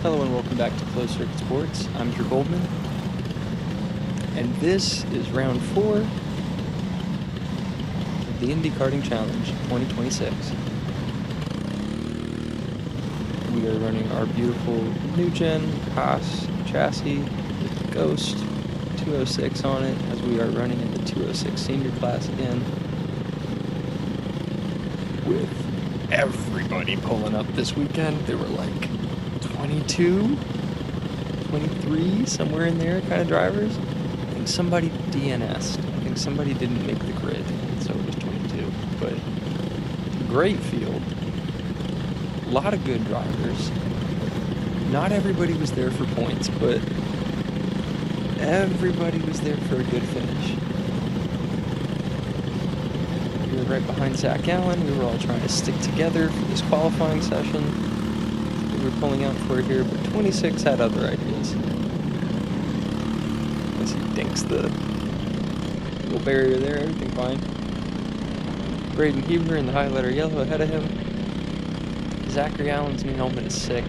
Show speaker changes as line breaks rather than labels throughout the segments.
Hello and welcome back to Closed Circuit Sports. I'm Drew Goldman, and this is round 4 of the Indy Karting Challenge 2026. We are running our beautiful new-gen Haas chassis with the Ghost 206 on it, as we are running in the 206 senior class again, with everybody pulling up this weekend. There were like 22, 23, somewhere in there kind of drivers. I think somebody DNS'd. I think somebody didn't make the grid, so it was 22. But great field. A lot of good drivers. Not everybody was there for points, but everybody was there for a good finish. We were right behind Zach Allen. We were all trying to stick together for this qualifying session we were pulling out for here, but 26 had other ideas. As he dinks the little barrier there, everything fine. Braden Huber in the highlighter yellow ahead of him. Zachary Allen's new helmet is sick.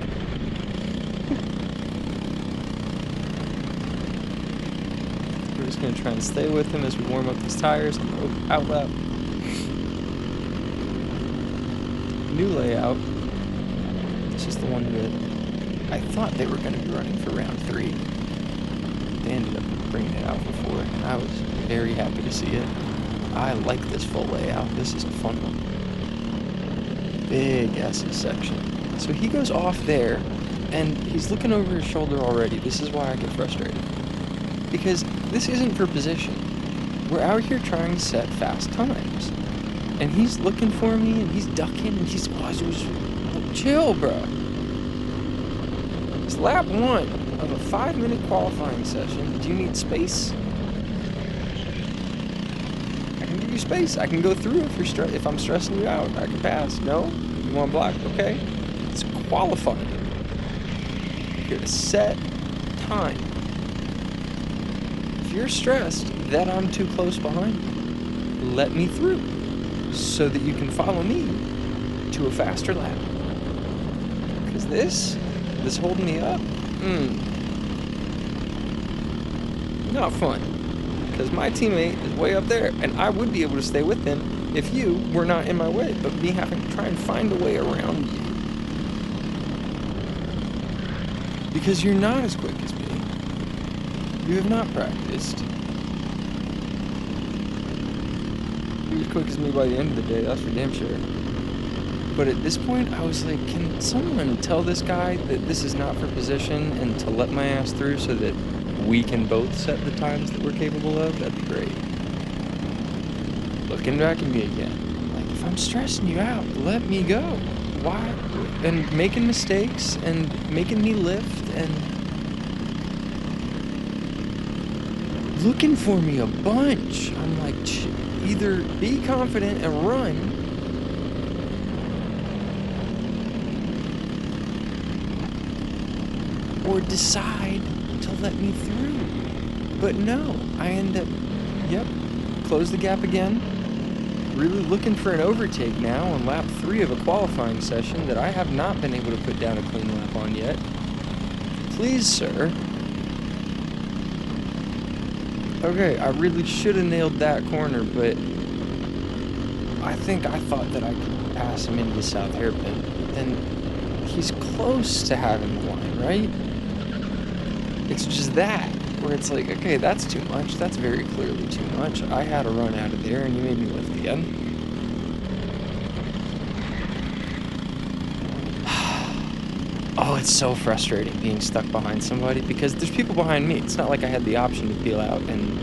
We're just going to try and stay with him as we warm up these tires on the out lap. New layout. This is the one that I thought they were going to be running for round 3. They ended up bringing it out for 4, and I was very happy to see it. I like this full layout. This is a fun one. Big S's section. So he goes off there, and he's looking over his shoulder already. This is why I get frustrated. Because this isn't for position. We're out here trying to set fast times. And he's looking for me, and he's ducking, and he's... chill, bro. It's lap 1 of a 5-minute qualifying session. Do you need space? I can give you space. I can go through if I'm stressing you out. I can pass. No? You want block? Okay. It's qualifying. You're here to set time. If you're stressed that I'm too close behind you, let me through so that you can follow me to a faster lap. Because this holding me up, not fun. Because my teammate is way up there, and I would be able to stay with him if you were not in my way, but me having to try and find a way around you. Because you're not as quick as me. You have not practiced. You're as quick as me by the end of the day, that's for damn sure. But at this point, I was like, can someone tell this guy that this is not for position and to let my ass through so that we can both set the times that we're capable of? That'd be great. Looking back at me again. Like, if I'm stressing you out, let me go. Why? And making mistakes and making me lift and looking for me a bunch. I'm like, either be confident and run, or decide to let me through. But no, I end up, close the gap again. Really looking for an overtake now on lap 3 of a qualifying session that I have not been able to put down a clean lap on yet. Please, sir. Okay, I really should have nailed that corner, but I thought that I could pass him into the south hairpin. Then he's close to having the line, right? It's just that, where it's like, okay, that's too much. That's very clearly too much. I had a run out of there, and you made me lift again. Oh, it's so frustrating being stuck behind somebody, because there's people behind me. It's not like I had the option to peel out, and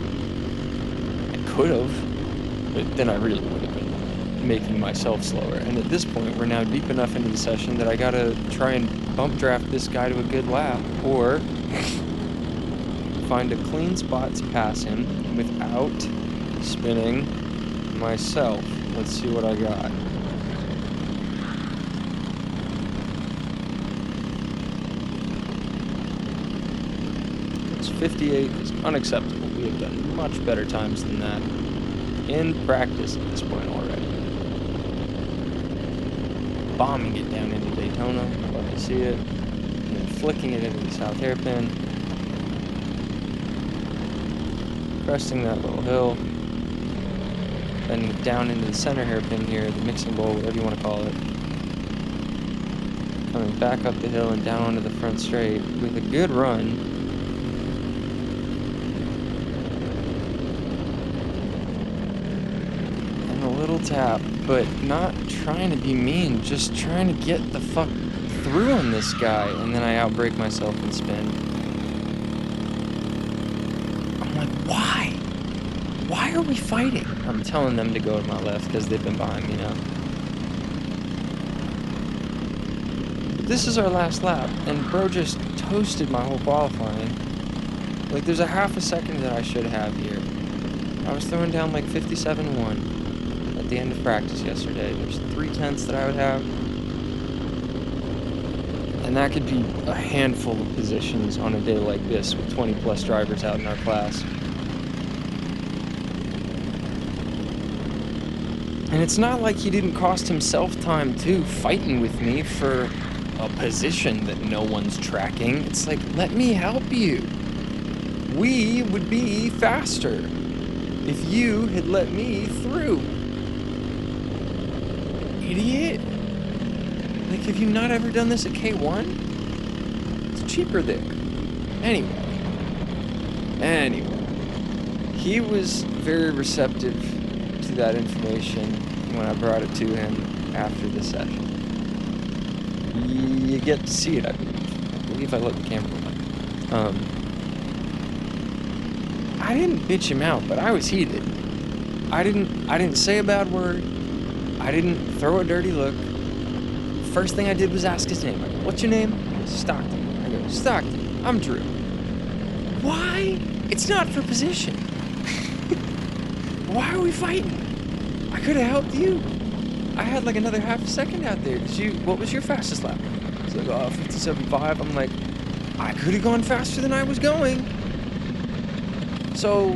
I could have, but then I really would have been making myself slower. And at this point, we're now deep enough into the session that I gotta try and bump draft this guy to a good lap, or find a clean spot to pass him without spinning myself. Let's see what I got. It's 58 is unacceptable. We have done much better times than that in practice at this point already. Bombing it down into Daytona. Love to see it. And then flicking it into the south hairpin, cresting that little hill, then down into the center hairpin here, the mixing bowl, whatever you want to call it, coming back up the hill and down onto the front straight with a good run. And a little tap, but not trying to be mean, just trying to get the fuck through on this guy, and then I outbrake myself and spin. I'm like, why? Why are we fighting? I'm telling them to go to my left because they've been behind me now. But this is our last lap, and bro just toasted my whole qualifying. Like, there's a half a second that I should have here. I was throwing down like 57.1 at the end of practice yesterday. There's 3/10 that I would have. And that could be a handful of positions on a day like this with 20 plus drivers out in our class. And it's not like he didn't cost himself time too, fighting with me for a position that no one's tracking. It's like, let me help you. We would be faster if you had let me through. Idiot. Like, have you not ever done this at K1? It's cheaper there. Anyway. He was very receptive to that information when I brought it to him after the session. You get to see it, I believe I let the camera run. I didn't bitch him out, but I was heated. I didn't say a bad word. I didn't throw a dirty look. First thing I did was ask his name. I go, what's your name? He goes, Stockton. I go, Stockton, I'm Drew. Why? It's not for position. Why are we fighting? I could have helped you. I had like another half a second out there. What was your fastest lap? He's like, 57.5. I'm like, I could have gone faster than I was going. So,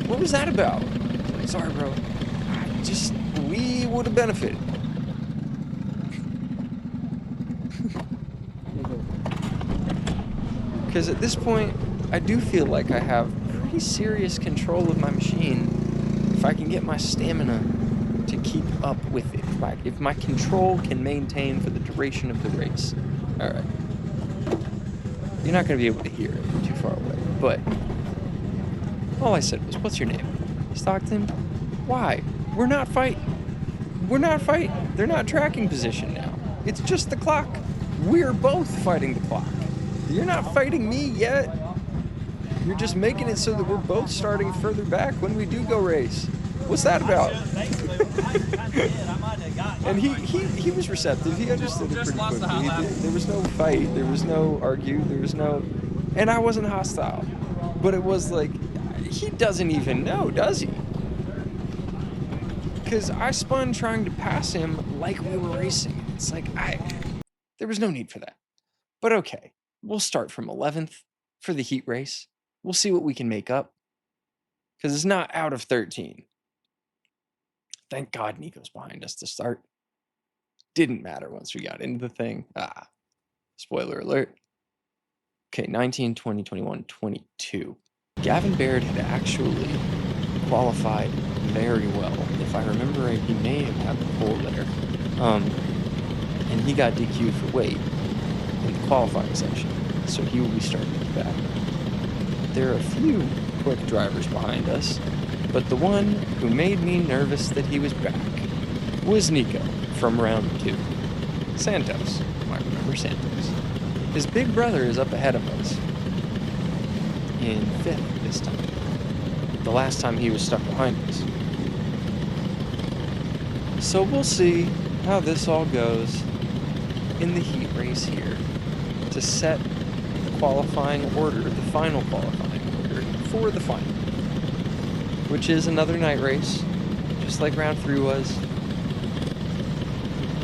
what was that about? Like, sorry, bro. We would have benefited. Because at this point, I do feel like I have pretty serious control of my machine if I can get my stamina to keep up with it. If my control can maintain for the duration of the race. Alright. You're not going to be able to hear it too far away. But all I said was, what's your name? Stockton? Why? We're not fighting. They're not tracking position now. It's just the clock. We're both fighting the clock. You're not fighting me yet. You're just making it so that we're both starting further back when we do go race. What's that about? And he was receptive. He understood it pretty quickly. There was no fight. There was no argue. There was no... And I wasn't hostile. But it was like, he doesn't even know, does he? Because I spun trying to pass him like we were racing. It's like, there was no need for that. But okay. We'll start from 11th for the heat race. We'll see what we can make up. Because it's not out of 13. Thank God Nico's behind us to start. Didn't matter once we got into the thing. Spoiler alert. Okay, 19, 20, 21, 22. Gavin Baird had actually qualified very well. If I remember right, he may have had the pole there. And he got DQ'd for weight in the qualifying section, so he will be starting at the back. There are a few quick drivers behind us, but the one who made me nervous that he was back was Nico from round 2. Santos, I remember Santos. His big brother is up ahead of us in 5th this time. The last time he was stuck behind us. So we'll see how this all goes in the heat race here to set the qualifying order, the final qualifying order for the final, which is another night race, just like round 3 was.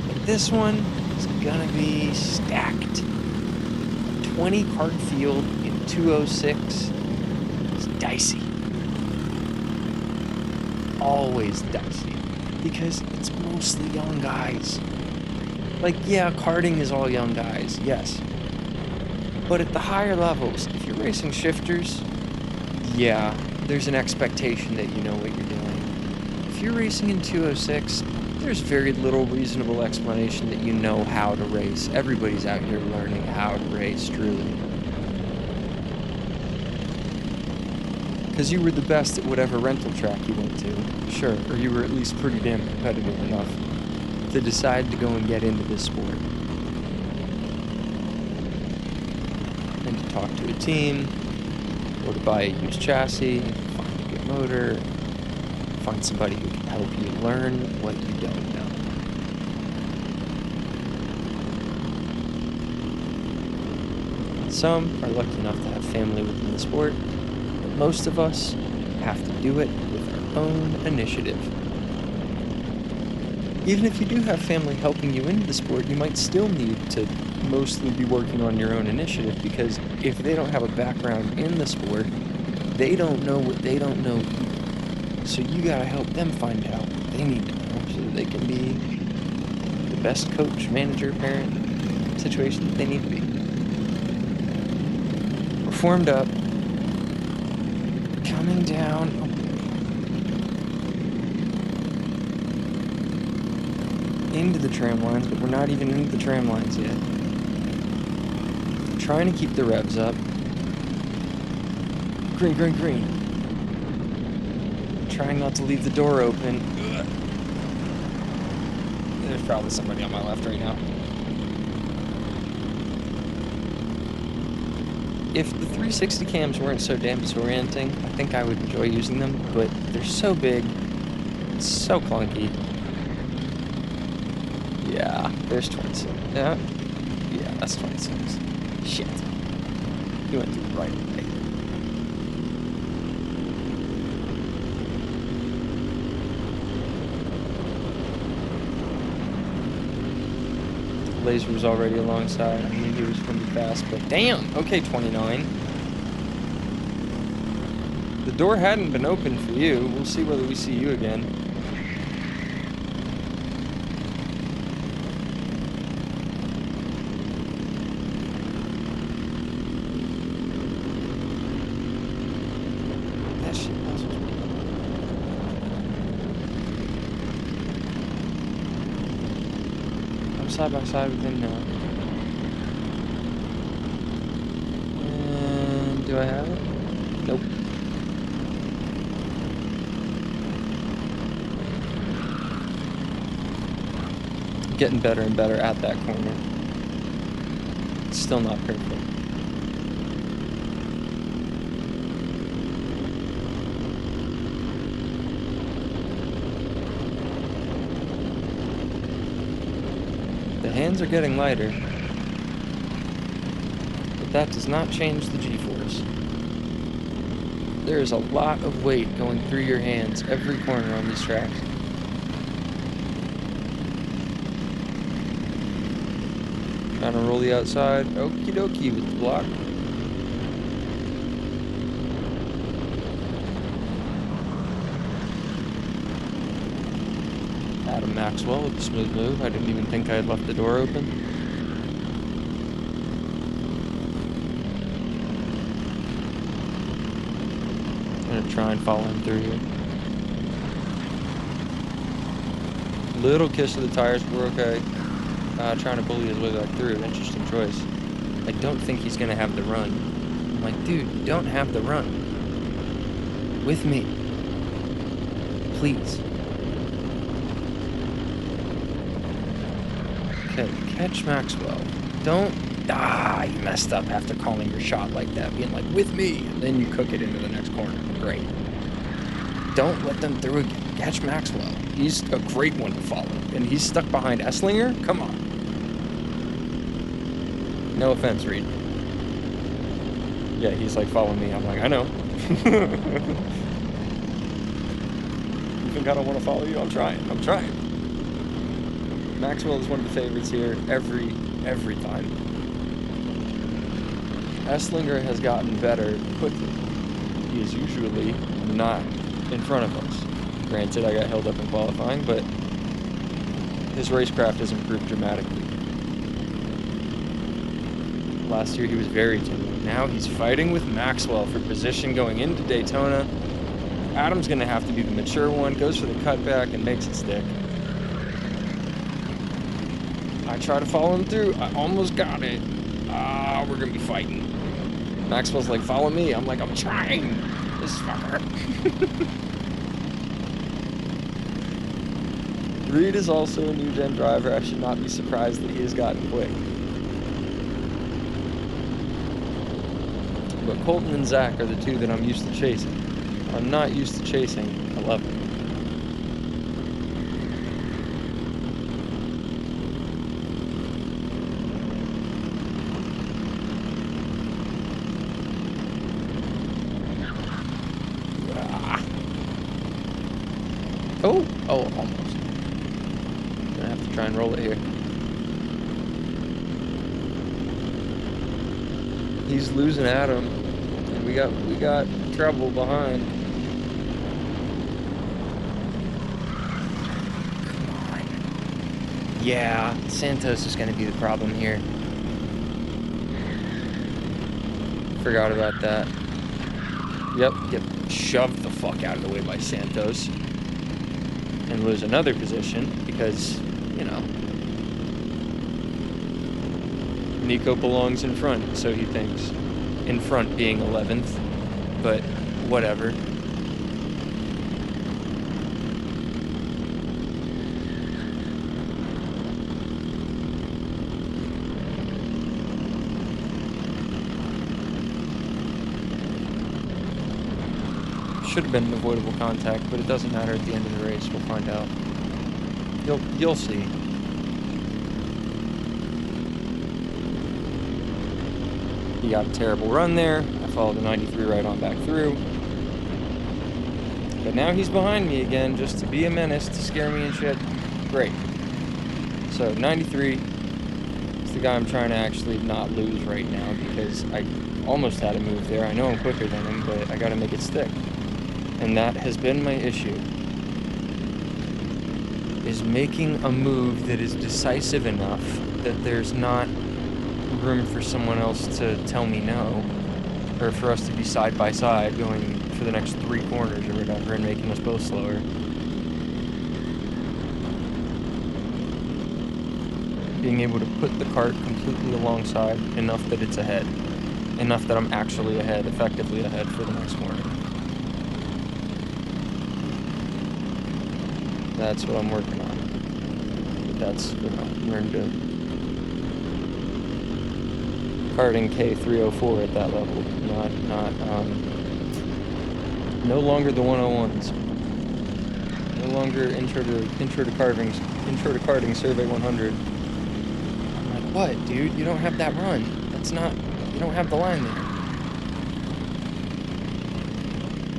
But this one is gonna be stacked. 20 kart field in 206 is dicey. Always dicey, because it's mostly young guys. Like, yeah, karting is all young guys, yes. But at the higher levels, if you're racing shifters, yeah, there's an expectation that you know what you're doing. If you're racing in 206, there's very little reasonable explanation that you know how to race. Everybody's out here learning how to race, truly. Because you were the best at whatever rental track you went to, sure, or you were at least pretty damn competitive enough to decide to go and get into this sport. And to talk to a team, or to buy a used chassis, find a good motor, find somebody who can help you learn what you don't know. Some are lucky enough to have family within the sport, but most of us have to do it with our own initiative. Even if you do have family helping you into the sport, you might still need to mostly be working on your own initiative, because if they don't have a background in the sport, they don't know what they don't know either. So you gotta help them find out what they need to know so that they can be the best coach, manager, parent situation that they need to be. We're formed up, coming down. Into the tram lines, but we're not even into the tram lines yet. Trying to keep the revs up. Green, green, green. Trying not to leave the door open. Ugh. There's probably somebody on my left right now. If the 360 cams weren't so damn disorienting, I think I would enjoy using them, but they're so big, it's so clunky. Yeah, there's 26. Yeah, that's 26. Shit. He went through right away. Laser was already alongside. I knew he was going to be fast, but damn! Okay, 29. The door hadn't been open for you. We'll see whether we see you again. Side by side with him now. And do I have it? Nope. Getting better and better at that corner. It's still not perfect. The hands are getting lighter, but that does not change the G-force. There is a lot of weight going through your hands every corner on these tracks. Trying to roll the outside. Okie dokie with the block. Adam Maxwell with a smooth move. I didn't even think I had left the door open. I'm gonna try and follow him through here. Little kiss to the tires, but we're okay. Trying to bully his way back through. Interesting choice. I don't think he's gonna have the run. I'm like, dude, you don't have the run. With me. Please. Okay, catch Maxwell. Don't... you messed up after calling your shot like that, being like, with me, and then you cook it into the next corner. Great. Don't let them through again. Catch Maxwell. He's a great one to follow. And he's stuck behind Esslinger? Come on. No offense, Reed. Yeah, he's like, follow me. I'm like, I know. You think I don't want to follow you? I'm trying. Maxwell is one of the favorites here every time. Esslinger has gotten better quickly. He is usually not in front of us. Granted, I got held up in qualifying, but his racecraft has improved dramatically. Last year he was very timid. Now he's fighting with Maxwell for position going into Daytona. Adam's going to have to be the mature one, goes for the cutback and makes it stick. I try to follow him through. I almost got it. We're going to be fighting. Maxwell's like, follow me. I'm like, I'm trying. This fucker. Reed is also a new gen driver. I should not be surprised that he has gotten quick. But Colton and Zach are the two that I'm used to chasing. I'm not used to chasing 11. Oh, almost. Gonna have to try and roll it here. He's losing Adam, and we got trouble behind. Come on. Yeah, Santos is gonna be the problem here. Forgot about that. Yep, get shoved the fuck out of the way by Santos. And lose another position because, you know, Nico belongs in front, so he thinks. In front being 11th, but whatever. Should have been an avoidable contact, but it doesn't matter at the end of the race. We'll find out. You'll see. He got a terrible run there. I followed the 93 right on back through. But now he's behind me again, just to be a menace, to scare me and shit. Great. So 93 is the guy I'm trying to actually not lose right now, because I almost had a move there. I know I'm quicker than him, but I gotta make it stick. And that has been my issue, is making a move that is decisive enough that there's not room for someone else to tell me no, or for us to be side by side going for the next 3 corners or whatever and making us both slower. Being able to put the cart completely alongside enough that it's ahead, enough that I'm actually ahead, effectively ahead for the next corner. That's what I'm working on. But that's, you know, learn to karting K304 at that level, no longer the 101s. No longer intro to karting survey 100. I'm like, what, dude? You don't have that run. You don't have the line there.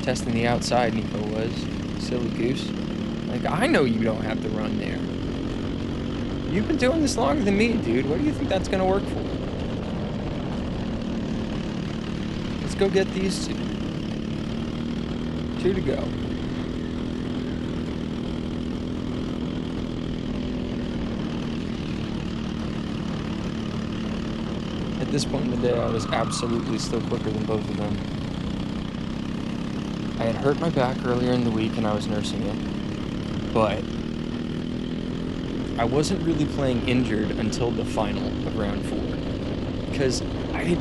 Testing the outside, Nico was. Silly goose. Like, I know you don't have the run there. You've been doing this longer than me, dude. What do you think that's gonna work for? Let's go get these 2. 2 to go. At this point in the day, I was absolutely still quicker than both of them. I had hurt my back earlier in the week and I was nursing it, but I wasn't really playing injured until the final of round 4, because I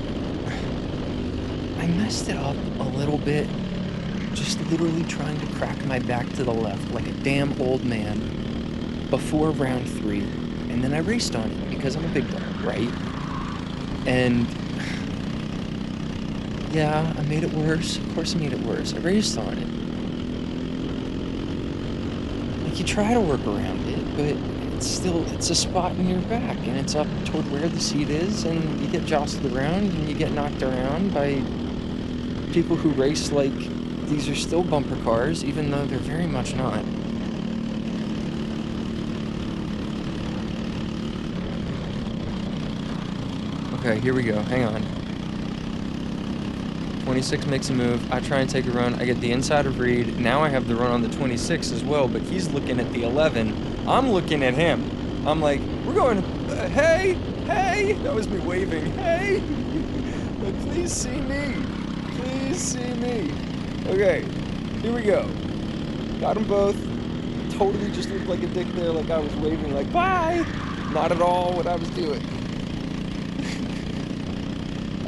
messed it up a little bit, just literally trying to crack my back to the left like a damn old man before round 3, and then I raced on it because I'm a big dog, right? And yeah, I made it worse. Of course I made it worse. I raced on it. Like, you try to work around it, but it's a spot in your back, and it's up toward where the seat is, and you get jostled around, and you get knocked around by people who race like these are still bumper cars, even though they're very much not. Okay, here we go. Hang on. 26 makes a move. I try and take a run. I get the inside of Reed. Now I have the run on the 26 as well, but he's looking at the 11. I'm looking at him. I'm like, we're going, hey, Hey! That was me waving. Hey! Like, please see me. Please see me. Okay, here we go. Got them both. Totally just looked like a dick there, like I was waving, like, bye! Not at all what I was doing.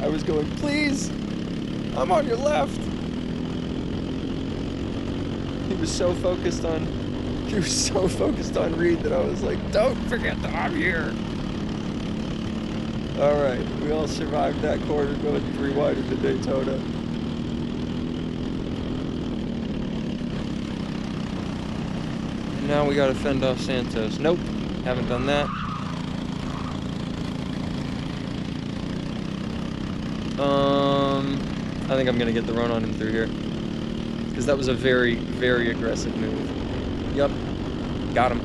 I was going, please! I'm on your left! He was so focused on Reed that I was like, don't forget that I'm here! Alright, we all survived that quarter going 3 wide into Daytona. Now we gotta fend off Santos. Nope, haven't done that. I think I'm gonna get the run on him through here. Because that was a very, very aggressive move. Yup, got him.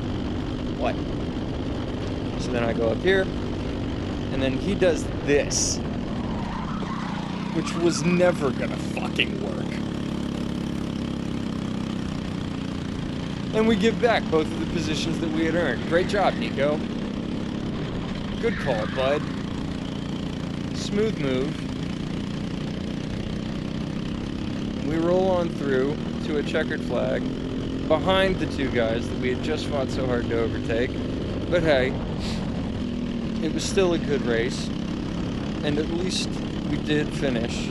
What? So then I go up here, and then he does this. Which was never gonna fucking work. And we give back both of the positions that we had earned. Great job, Nico. Good call, bud. Smooth move. We roll on through to a checkered flag behind the 2 guys that we had just fought so hard to overtake. But hey, it was still a good race. And at least we did finish.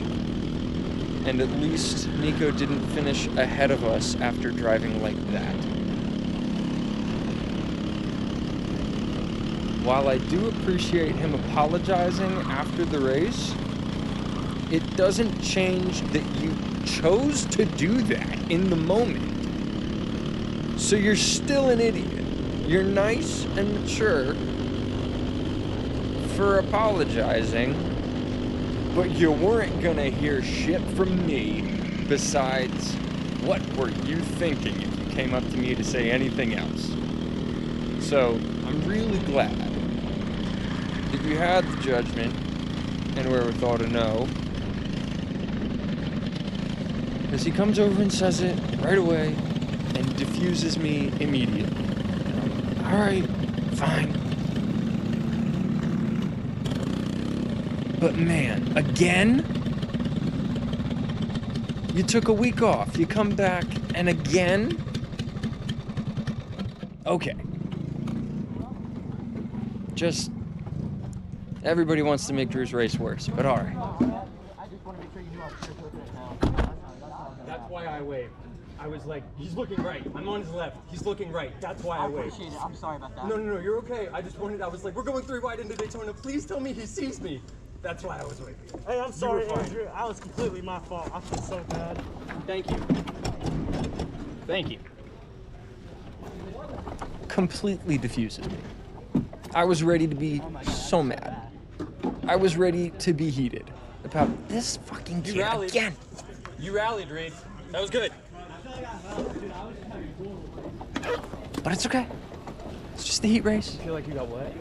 And at least Nico didn't finish ahead of us after driving like that. While I do appreciate him apologizing after the race, it doesn't change that you chose to do that in the moment. So you're still an idiot. You're nice and mature for apologizing, but you weren't gonna hear shit from me besides, what were you thinking if you came up to me to say anything else? So I'm really glad that you had the judgment and wherewithal to know, because he comes over and says it right away and diffuses me immediately. And I'm like, all right, fine. But man, again? You took a week off, you come back, and again? Okay. Just, everybody wants to make Drew's race worse, but all right.
That's why I waved. I was like, he's looking right. I'm on his left. He's looking right. That's why I waved.
I appreciate it. I'm sorry about that.
No, you're okay. I was like, we're going 3 wide into Daytona. Please tell me he sees me. That's why I was waving.
Hey, I'm sorry, Andrew. I was completely my fault. I feel so bad.
Thank you. Thank you.
Completely diffuses me. I was ready to be so mad. I was ready to be heated about this fucking kid again.
You rallied, Reed. That was good.
But it's okay. It's just the heat race.
I feel like you got wet.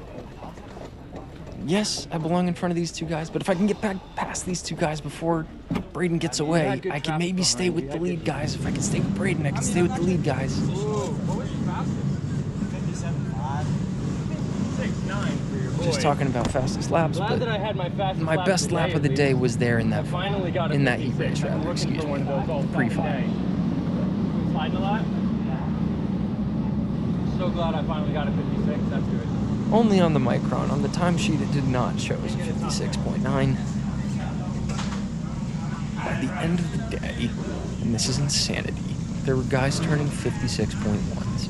Yes, I belong in front of these 2 guys, but if I can get back past these 2 guys before Braden gets away, I can maybe stay with the lead guys. If I can stay with Braden, I can stay with the lead guys.
What was your fastest? 57.5. 6.9 for your boy.
Just talking about fastest laps,
Glad
but
that I had my fastest
my best lap of the day was there in that
finally got
in that heat race, rather, excuse me. Pre-final.
Sliding a lot? So glad I finally got a 56. That's good.
Only on the Micron. On the timesheet, it did not show as a 56.9. By the end of the day, and this is insanity, there were guys turning 56.1s.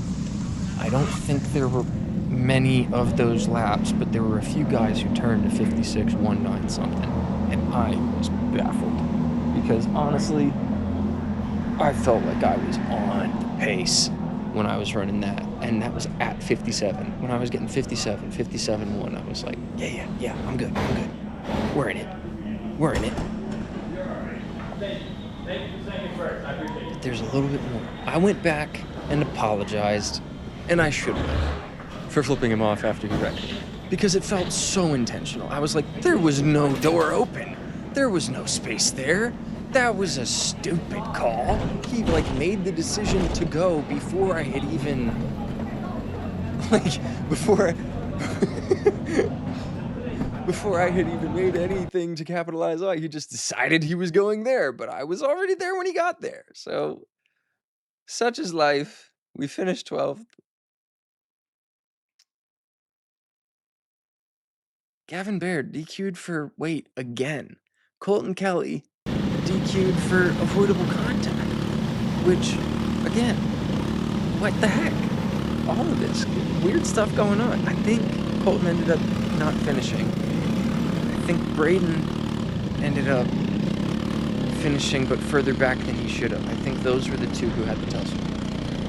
I don't think there were many of those laps, but there were a few guys who turned to 56.19 something, and I was baffled. Because honestly, I felt like I was on pace when I was running that, and that was at 57. When I was getting 57, 57.1, I was like, yeah, I'm good. We're in it. There's a little bit more. I went back and apologized, and I should have, for flipping him off after he wrecked me, because it felt so intentional. I was like, there was no door open. There was no space there. That was a stupid call. He made the decision to go before I had even, before I had even made anything to capitalize on, he just decided he was going there, but I was already there when he got there. So, such is life. We finished 12th. Gavin Baird DQ'd for weight again. Colton Kelly DQ'd for avoidable contact, which, again, what the heck? All of this weird stuff going on. I think Colton ended up not finishing. I think Braden ended up finishing, but further back than he should have. I think those were the two who had the tussle.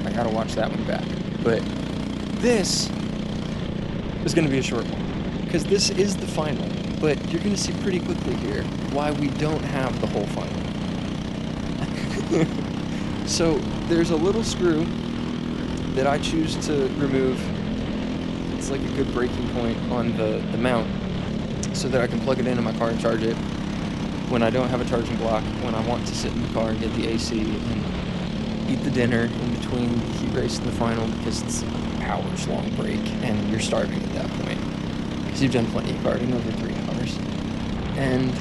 I gotta watch that one back. But this is gonna be a short one, because this is the final. But you're gonna see pretty quickly here why we don't have the whole final. So there's a little screw that I choose to remove. It's like a good breaking point on the mount, so that I can plug it into my car and charge it when I don't have a charging block, when I want to sit in the car and get the AC and eat the dinner in between the heat race and the final, because it's an hours long break and you're starving at that point because you've done plenty of karting, over 3 hours. And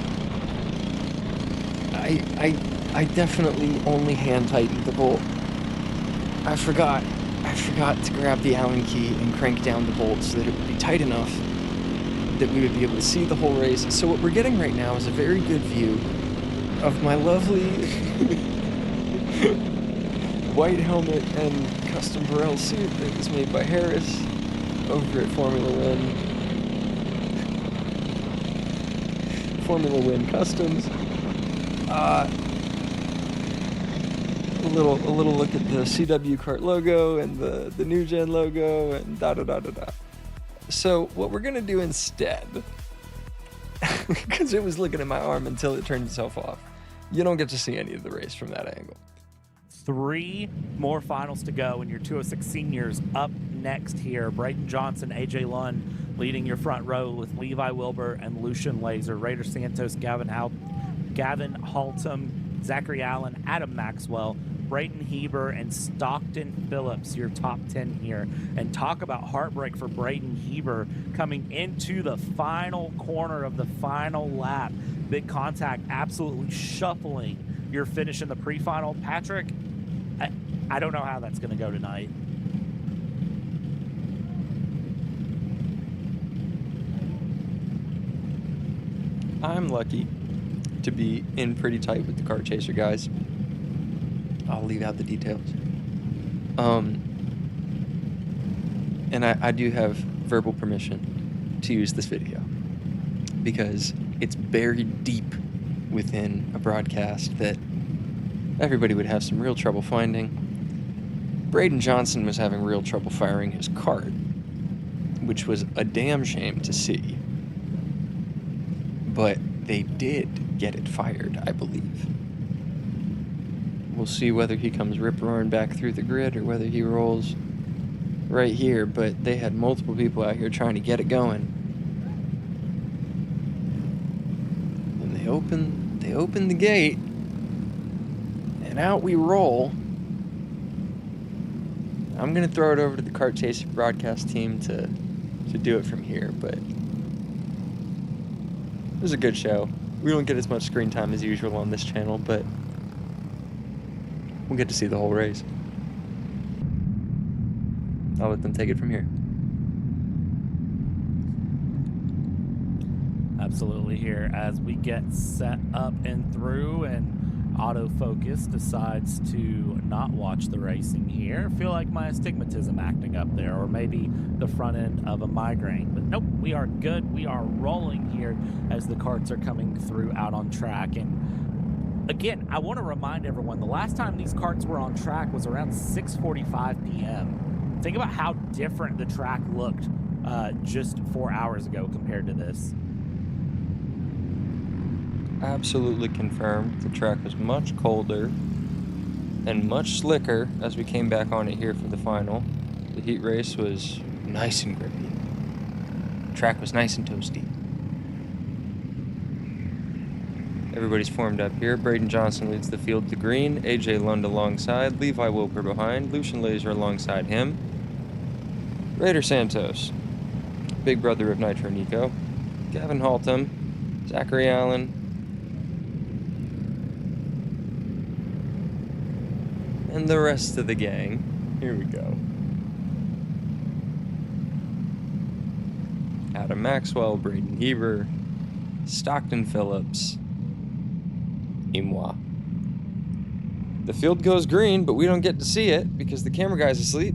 I definitely only hand tightened the bolt. I forgot to grab the Allen key and crank down the bolt so that it would be tight enough that we would be able to see the whole race. So what we're getting right now is a very good view of my lovely white helmet and custom Burrell suit that was made by Harris over at Formula Win Customs. A little look at the CW Kart logo and the New Gen logo and da-da-da-da-da. So what we're gonna do instead, because it was looking at my arm until it turned itself off, you don't get to see any of the race from that angle.
3 more finals to go, and your 206 seniors up next here. Braden Johnson, AJ Lund leading your front row with Levi Wilbur and Lucian Laser. Raider Santos, Gavin Haltom, Zachary Allen, Adam Maxwell, Brayton Heber, and Stockton Phillips, your top 10 here. And talk about heartbreak for Brayton Heber coming into the final corner of the final lap. Big contact, absolutely shuffling your finish in the pre-final. Patrick, I don't know how that's going to go tonight.
I'm lucky to be in pretty tight with the Kart Chaser guys. I'll leave out the details. And I do have verbal permission to use this video because it's buried deep within a broadcast that everybody would have some real trouble finding. Braden Johnson was having real trouble firing his kart, which was a damn shame to see. But they did get it fired, I believe. We'll see whether he comes rip-roaring back through the grid or whether he rolls right here, but they had multiple people out here trying to get it going. And they opened the gate, and out we roll. I'm gonna throw it over to the Kart Chaser broadcast team to do it from here, but it was a good show. We don't get as much screen time as usual on this channel, but we'll get to see the whole race. I'll let them take it from here.
Absolutely, here as we get set up and through, and autofocus decides to not watch the racing here. Feel like my astigmatism acting up there, or maybe the front end of a migraine. But nope, we are good. We are rolling here as the karts are coming through out on track. And again, I want to remind everyone, the last time these karts were on track was around 6:45 p.m. Think about how different the track looked just 4 hours ago compared to this.
Absolutely confirmed. The track was much colder and much slicker as we came back on it here for the final. The heat race was nice and grippy. The track was nice and toasty. Everybody's formed up here. Braden Johnson leads the field to green. AJ Lund alongside. Levi Wilper behind. Lucian Laser alongside him. Raider Santos, big brother of Nitro Nico. Gavin Haltom, Zachary Allen, and the rest of the gang. Here we go. Adam Maxwell, Braden Heber, Stockton Phillips, et moi. The field goes green, but we don't get to see it because the camera guy's asleep.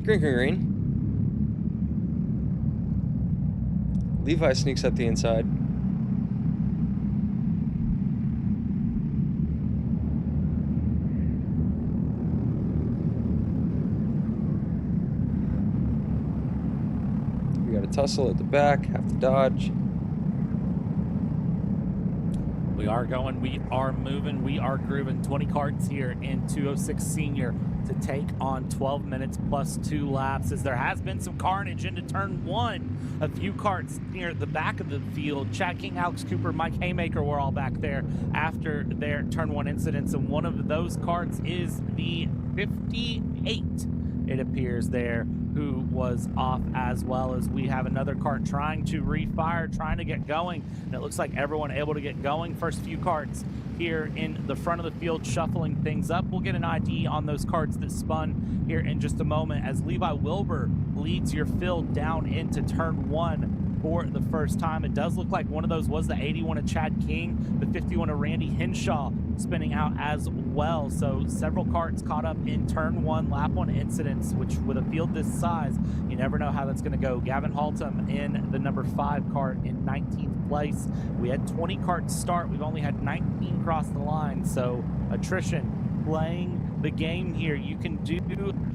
Green, green, green. Levi sneaks up the inside. We got a tussle at the back, have to dodge.
We are going, we are moving, we are grooving. 20 karts here in 206 Senior to take on 12 minutes plus 2 laps, as there has been some carnage into turn 1. A few karts near the back of the field. Chad King, Alex Cooper, Mike Haymaker were all back there after their turn 1 incidents, and one of those karts is the 58, it appears there, who was off, as well as we have another kart trying to refire, trying to get going, and it looks like everyone able to get going. First few karts here in the front of the field shuffling things up. We'll get an ID on those karts that spun here in just a moment, as Levi Wilbur leads your field down into turn 1 for the first time. It does look like one of those was the 81 of Chad King, the 51 of Randy Henshaw spinning out as well. So several karts caught up in turn 1, lap 1 incidents, which with a field this size, you never know how that's going to go. Gavin Haltom in the number 5 kart in 19th place. We had 20 karts start. We've only had 19 cross the line. So attrition playing the game here. You can do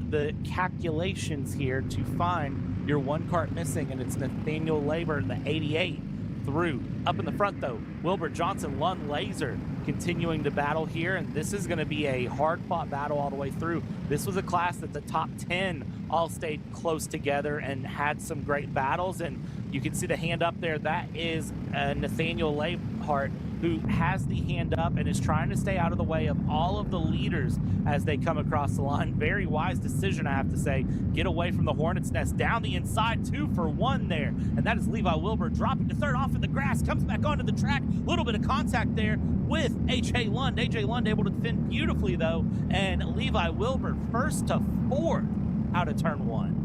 the calculations here to find your 1 kart missing, and it's Nathaniel Labor, the 88, through. Up in the front, though, Wilbur Johnson, Lund Laser continuing to battle here, and this is going to be a hard-fought battle all the way through. This was a class that the top 10 all stayed close together and had some great battles, and you can see the hand up there. That is Nathaniel Labehart, who has the hand up and is trying to stay out of the way of all of the leaders as they come across the line. Very wise decision, I have to say. Get away from the Hornet's Nest, down the inside, 2 for 1 there. And that is Levi Wilbur dropping to third off of the grass, comes back onto the track. A little bit of contact there with A.J. Lund. A.J. Lund able to defend beautifully, though. And Levi Wilbur first to 4th out of turn 1.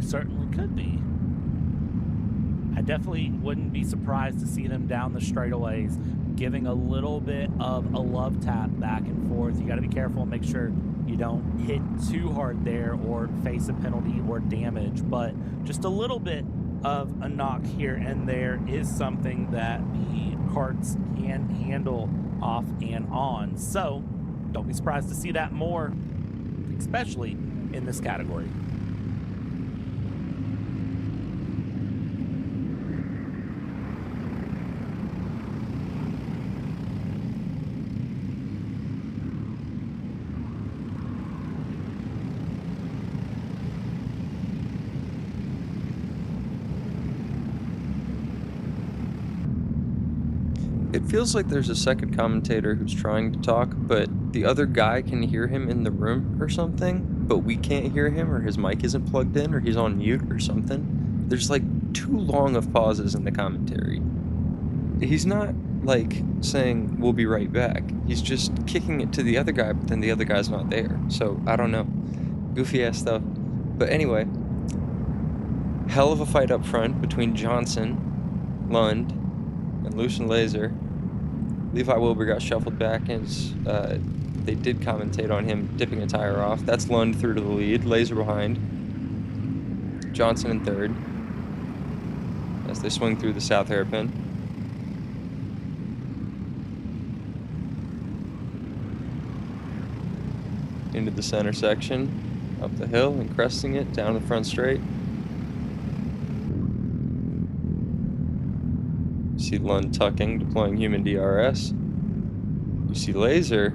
Certainly could be. I definitely wouldn't be surprised to see them down the straightaways, giving a little bit of a love tap back and forth. You got to be careful and make sure you don't hit too hard there or face a penalty or damage, but just a little bit of a knock here and there is something that the karts can handle off and on. So don't be surprised to see that more, especially in this category.
It feels like there's a second commentator who's trying to talk, but the other guy can hear him in the room or something, but we can't hear him, or his mic isn't plugged in, or he's on mute or something. There's like too long of pauses in the commentary. He's not like saying we'll be right back. He's just kicking it to the other guy, but then the other guy's not there. So I don't know. Goofy ass stuff. But anyway, hell of a fight up front between Johnson, Lund, and Lucian Laser. Levi Wilbur got shuffled back as they did commentate on him dipping a tire off. That's Lund through to the lead. Laser behind. Johnson in third as they swing through the south hairpin. into the center section, up the hill and cresting it down the front straight. You see Lund tucking, deploying human DRS. You see Laser,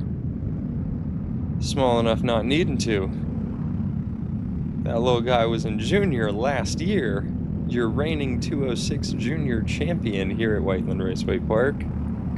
small enough not needing to. That little guy was in junior last year. Your reigning 206 junior champion here at Whiteland Raceway Park.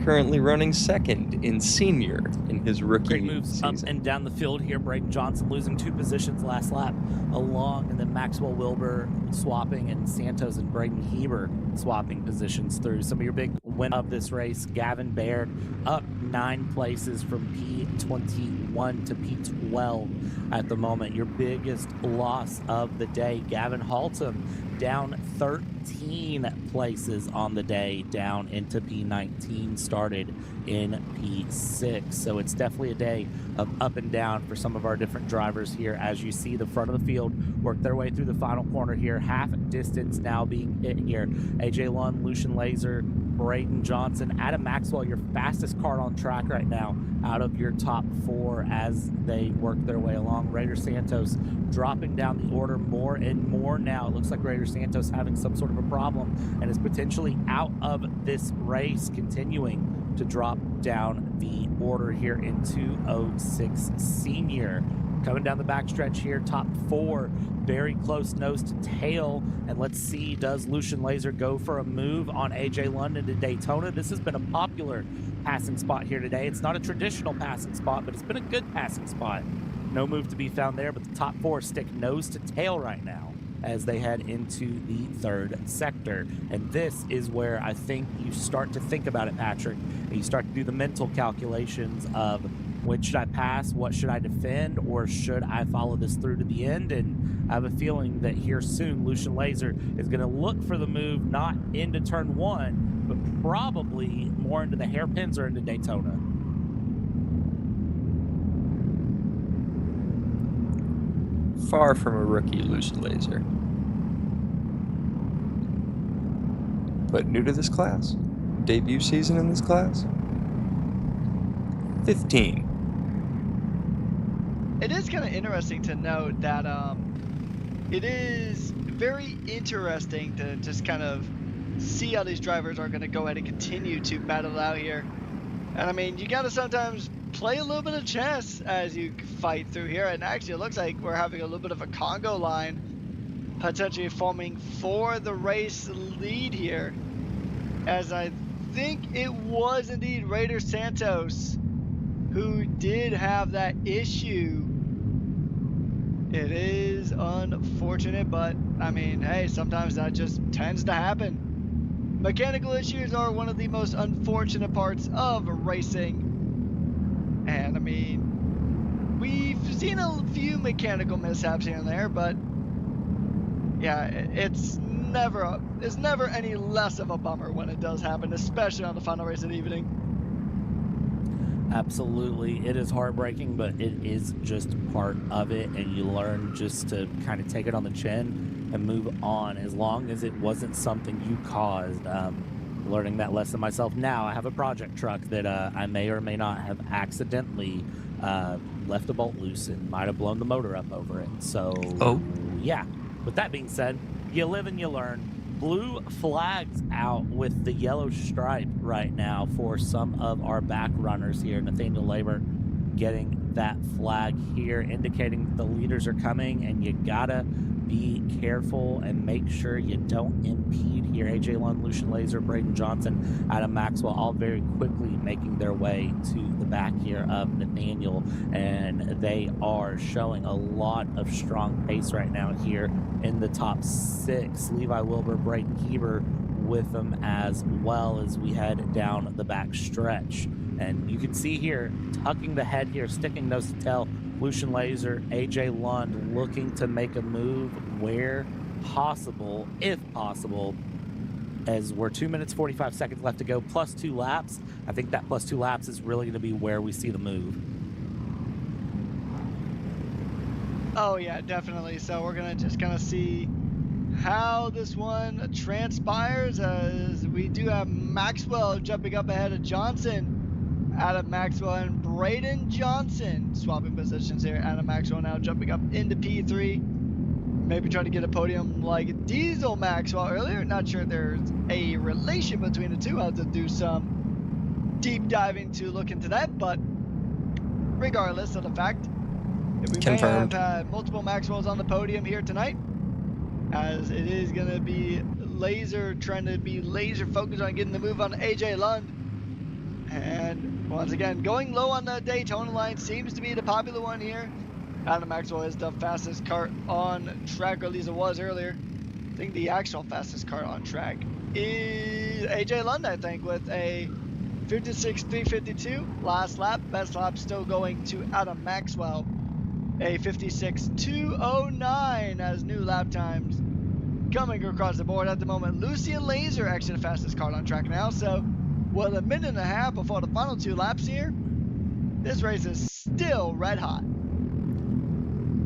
Currently running second in senior in his rookie
Great moves
season.
up and down the field here. Braden Johnson losing 2 positions last lap along, and then Maxwell Wilbur swapping, and Santos and Braden Heber swapping positions through. Some of your big win of this race, Gavin Baird up 9 places from P21 to P12 at the moment. Your biggest loss of the day, Gavin Haltom down 13 places on the day, down into P19, started in P6. So it's definitely a day of up and down for some of our different drivers here. As you see, the front of the field work their way through the final corner here. Half distance now being hit here. AJ Lund, Lucian Laser, Braden Johnson, Adam Maxwell, your fastest kart on track right now out of your top 4 as they work their way along. Raider Santos dropping down the order more and more now. It looks like Raider Santos having some sort of a problem and is potentially out of this race, continuing to drop down the order here in 206 senior. Coming down the backstretch here, top 4, very close nose to tail. And let's see, does Lucian Laser go for a move on AJ London to Daytona? This has been a popular passing spot here today. It's not a traditional passing spot, but it's been a good passing spot. No move to be found there, but the top 4 stick nose to tail right now as they head into the 3rd sector. And this is where I think you start to think about it, Patrick, and you start to do the mental calculations of, when should I pass? What should I defend? Or should I follow this through to the end? And I have a feeling that here soon, Lucian Laser is going to look for the move, not into turn 1, but probably more into the hairpins or into Daytona.
Far from a rookie, Lucian Laser. But new to this class. Debut season in this class. 15.
It is kind of interesting to note that it is very interesting to just kind of see how these drivers are going to go ahead and continue to battle out here. And I mean, you got to sometimes play a little bit of chess as you fight through here. And actually, it looks like we're having a little bit of a Congo line potentially forming for the race lead here, as I think it was indeed Raider Santos who did have that issue. It is unfortunate, but I mean, hey, sometimes that just tends to happen. Mechanical issues are one of the most unfortunate parts of racing. And I mean, we've seen a few mechanical mishaps here and there, but yeah, it's never any less of a bummer when it does happen, especially on the final race of the evening.
Absolutely. It is heartbreaking, but it is just part of it, and you learn just to kind of take it on the chin and move on, as long as it wasn't something you caused. Learning that lesson myself. Now I have a project truck that I may or may not have accidentally left a bolt loose and might have blown the motor up over it. So yeah, with that being said, you live and you learn. Blue flags out with the yellow stripe right now for some of our back runners here. Nathaniel Labor getting that flag here, indicating the leaders are coming, and you gotta be careful and make sure you don't impede here. AJ Lund, Lucian Laser, Braden Johnson, Adam Maxwell, all very quickly making their way to the back here of Nathaniel, and they are showing a lot of strong pace right now here in the top 6. Levi Wilbur, Braden Heber with them as well as we head down the back stretch. And you can see here, tucking the head here, sticking nose to tail, Lucian Laser, AJ Lund looking to make a move where possible, if possible, as we're 2 minutes 45 seconds left to go, plus 2 laps. I think that plus 2 laps is really going to be where we see the move.
Oh yeah, definitely. So we're gonna just kind of see how this one transpires, as we do have Maxwell jumping up ahead of Johnson Adam Maxwell and Braden Johnson swapping positions here. Adam Maxwell now jumping up into P3. Maybe trying to get a podium like Diesel Maxwell earlier. Not sure there's a relation between the two. I'll have to do some deep diving to look into that. But regardless of the fact, we
Confirmed.
may have had multiple Maxwells on the podium here tonight, as it is going to be trying to be laser focused on getting the move on AJ Lund. And once again, going low on the Daytona line seems to be the popular one here. Adam Maxwell is the fastest kart on track, or at least it was earlier. I think the actual fastest kart on track is AJ Lund, I think, with a 56.352 last lap. Best lap still going to Adam Maxwell, a 56.209 as new lap times coming across the board at the moment. Lucian Laser actually the fastest kart on track now, so with a minute and a half before the final 2 laps here, this race is still red hot.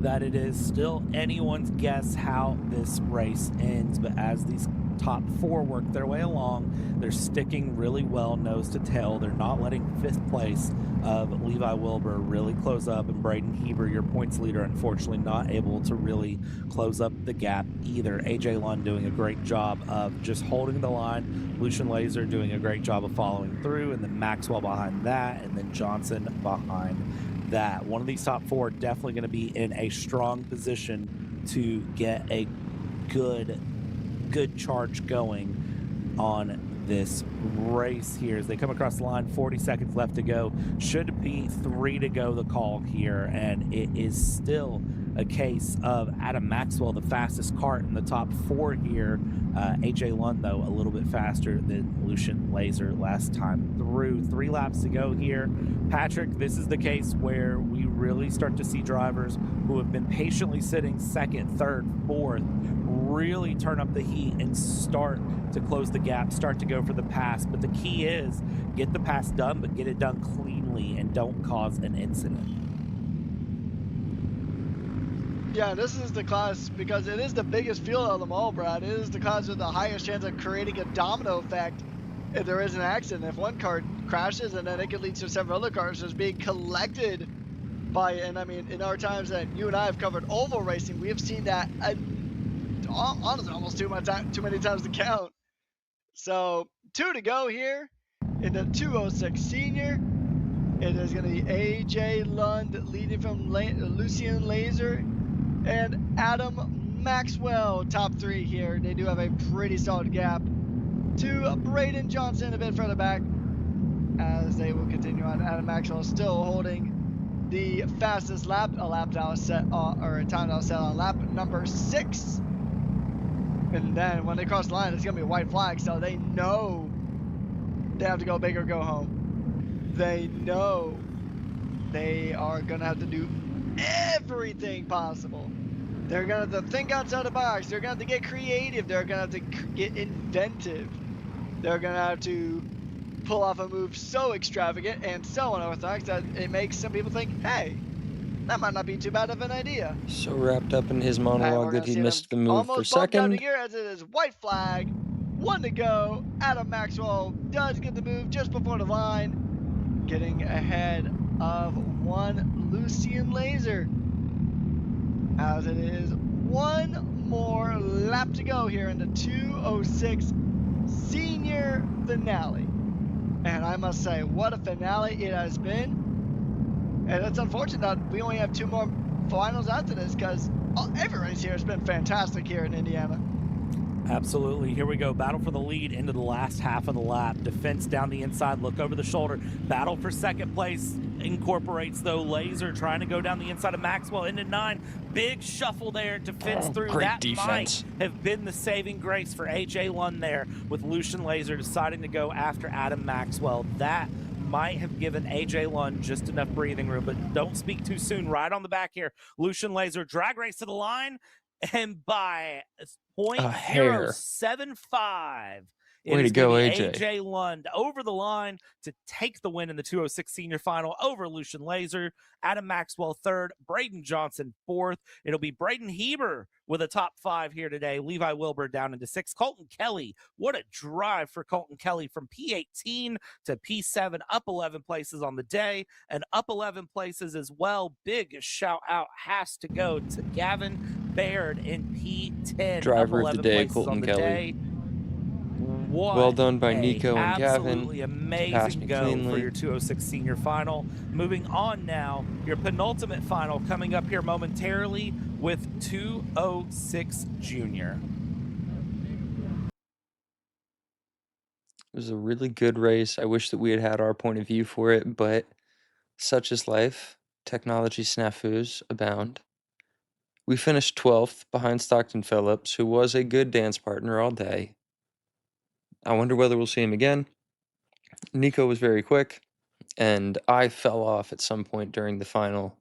That it is still anyone's guess how this race ends, but as these top 4 work their way along, they're sticking really well nose to tail. They're not letting 5th place of Levi Wilbur really close up, and Braden Heber, your points leader, unfortunately not able to really close up the gap either. AJ Lund doing a great job of just holding the line, Lucian Laser doing a great job of following through, and then Maxwell behind that, and then Johnson behind that. One of these top 4 definitely going to be in a strong position to get a good charge going on this race here as they come across the line. 40 seconds left to go. Should be 3 to go, the call here, and it is still a case of Adam Maxwell, the fastest kart in the top 4 here. AJ Lund, though, a little bit faster than Lucian Laser last time through. 3 laps to go here. Patrick, this is the case where we really start to see drivers who have been patiently sitting 2nd, 3rd, 4th really turn up the heat and start to close the gap, start to go for the pass. But the key is get the pass done, but get it done cleanly and don't cause an incident.
Yeah, this is the class, because it is the biggest field of them all, Brad. It is the class with the highest chance of creating a domino effect if there is an accident. If one car crashes, and then it could lead to several other cars just being collected by, and I mean, in our times that you and I have covered oval racing, we have seen that honestly almost too many times to count. So 2 to go here in the 206 senior. It is going to be AJ Lund leading from Lucian Laser and Adam Maxwell, top 3 here. They do have a pretty solid gap to Braden Johnson a bit further back as they will continue on. Adam Maxwell still holding the fastest lap, a lap that was set or a time that was set on lap number 6. And then when they cross the line, it's going to be a white flag, so they know they have to go big or go home. They know they are going to have to do everything possible. They're going to have to think outside the box. They're going to have to get creative. They're going to have to get inventive. They're going to have to pull off a move so extravagant and so unorthodox that it makes some people think, hey, that might not be too bad of an idea.
So wrapped up in his monologue that he missed the move
almost
for
bumped out of
2nd.
gear as it is white flag. 1 to go. Adam Maxwell does get the move just before the line, getting ahead of 1 Lucian Laser. As it is 1 more lap to go here in the 206 senior finale. And I must say, what a finale it has been. And it's unfortunate that we only have 2 more finals after this, because every race here has been fantastic here in Indiana.
Absolutely. Here we go. Battle for the lead into the last half of the lap. Defense down the inside. Look over the shoulder. Battle for 2nd place incorporates, though, Laser trying to go down the inside of Maxwell into 9. Big shuffle there. Defense through.
Great
That
defense.
might have been the saving grace for AJ Lund there, with Lucian Laser deciding to go after Adam Maxwell. That might have given AJ Lund just enough breathing room, but don't speak too soon. Right on the back here. Lucian Laser drag race to the line, and by
hair.
0.075, It
Way to
is gonna
go,
be
AJ.
AJ Lund over the line to take the win in the 206 senior final over Lucian Laser. Adam Maxwell third, Braden Johnson fourth. It'll be Braden Heber with a top 5 here today. Levi Wilbur down into 6. Colton Kelly, what a drive for Colton Kelly from P18 to P7, up 11 places on the day, and up 11 places as well. Big shout out has to go to Gavin Baird in P10.
Driver
up
of the
11
day,
places
Colton
on the
Kelly.
day. What
Well done by
a
Nico and Gavin.
absolutely
Passed
amazing
me
go
cleanly.
for your 206 senior final. Moving on now, your penultimate final coming up here momentarily with 206 junior.
It was a really good race. I wish that we had had our point of view for it, but such is life. Technology snafus abound. We finished 12th behind Stockton Phillips, who was a good dance partner all day. I wonder whether we'll see him again. Nico was very quick, and I fell off at some point during the final.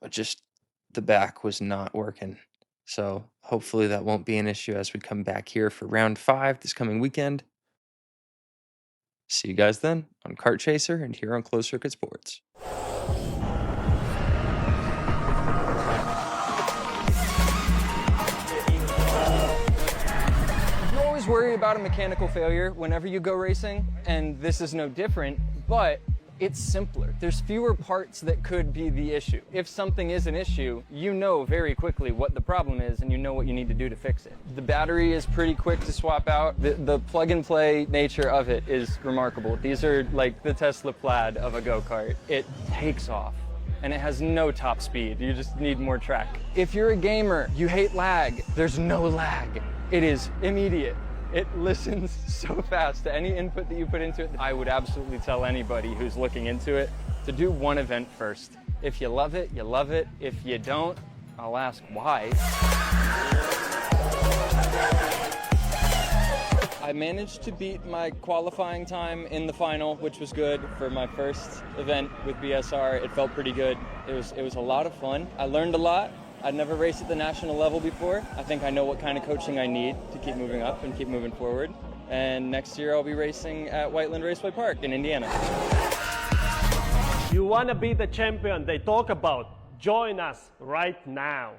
But just the back was not working. So hopefully that won't be an issue as we come back here for round 5 this coming weekend. See you guys then on Kart Chaser and here on Closed Circuit Sports.
You always worry about a mechanical failure whenever you go racing, and this is no different, but it's simpler. There's fewer parts that could be the issue. If something is an issue, you know very quickly what the problem is and you know what you need to do to fix it. The battery is pretty quick to swap out. The plug-and-play nature of it is remarkable. These are like the Tesla Plaid of a go-kart. It takes off and it has no top speed. You just need more track. If you're a gamer, you hate lag. There's no lag. It is immediate. It listens so fast to any input that you put into it. I would absolutely tell anybody who's looking into it to do one event first. If you love it, you love it. If you don't, I'll ask why. I managed to beat my qualifying time in the final, which was good for my first event with BSR. It felt pretty good. It was a lot of fun. I learned a lot. I'd never raced at the national level before. I think I know what kind of coaching I need to keep moving up and keep moving forward. And next year I'll be racing at Whiteland Raceway Park in Indiana.
You want to be the champion they talk about? Join us right now.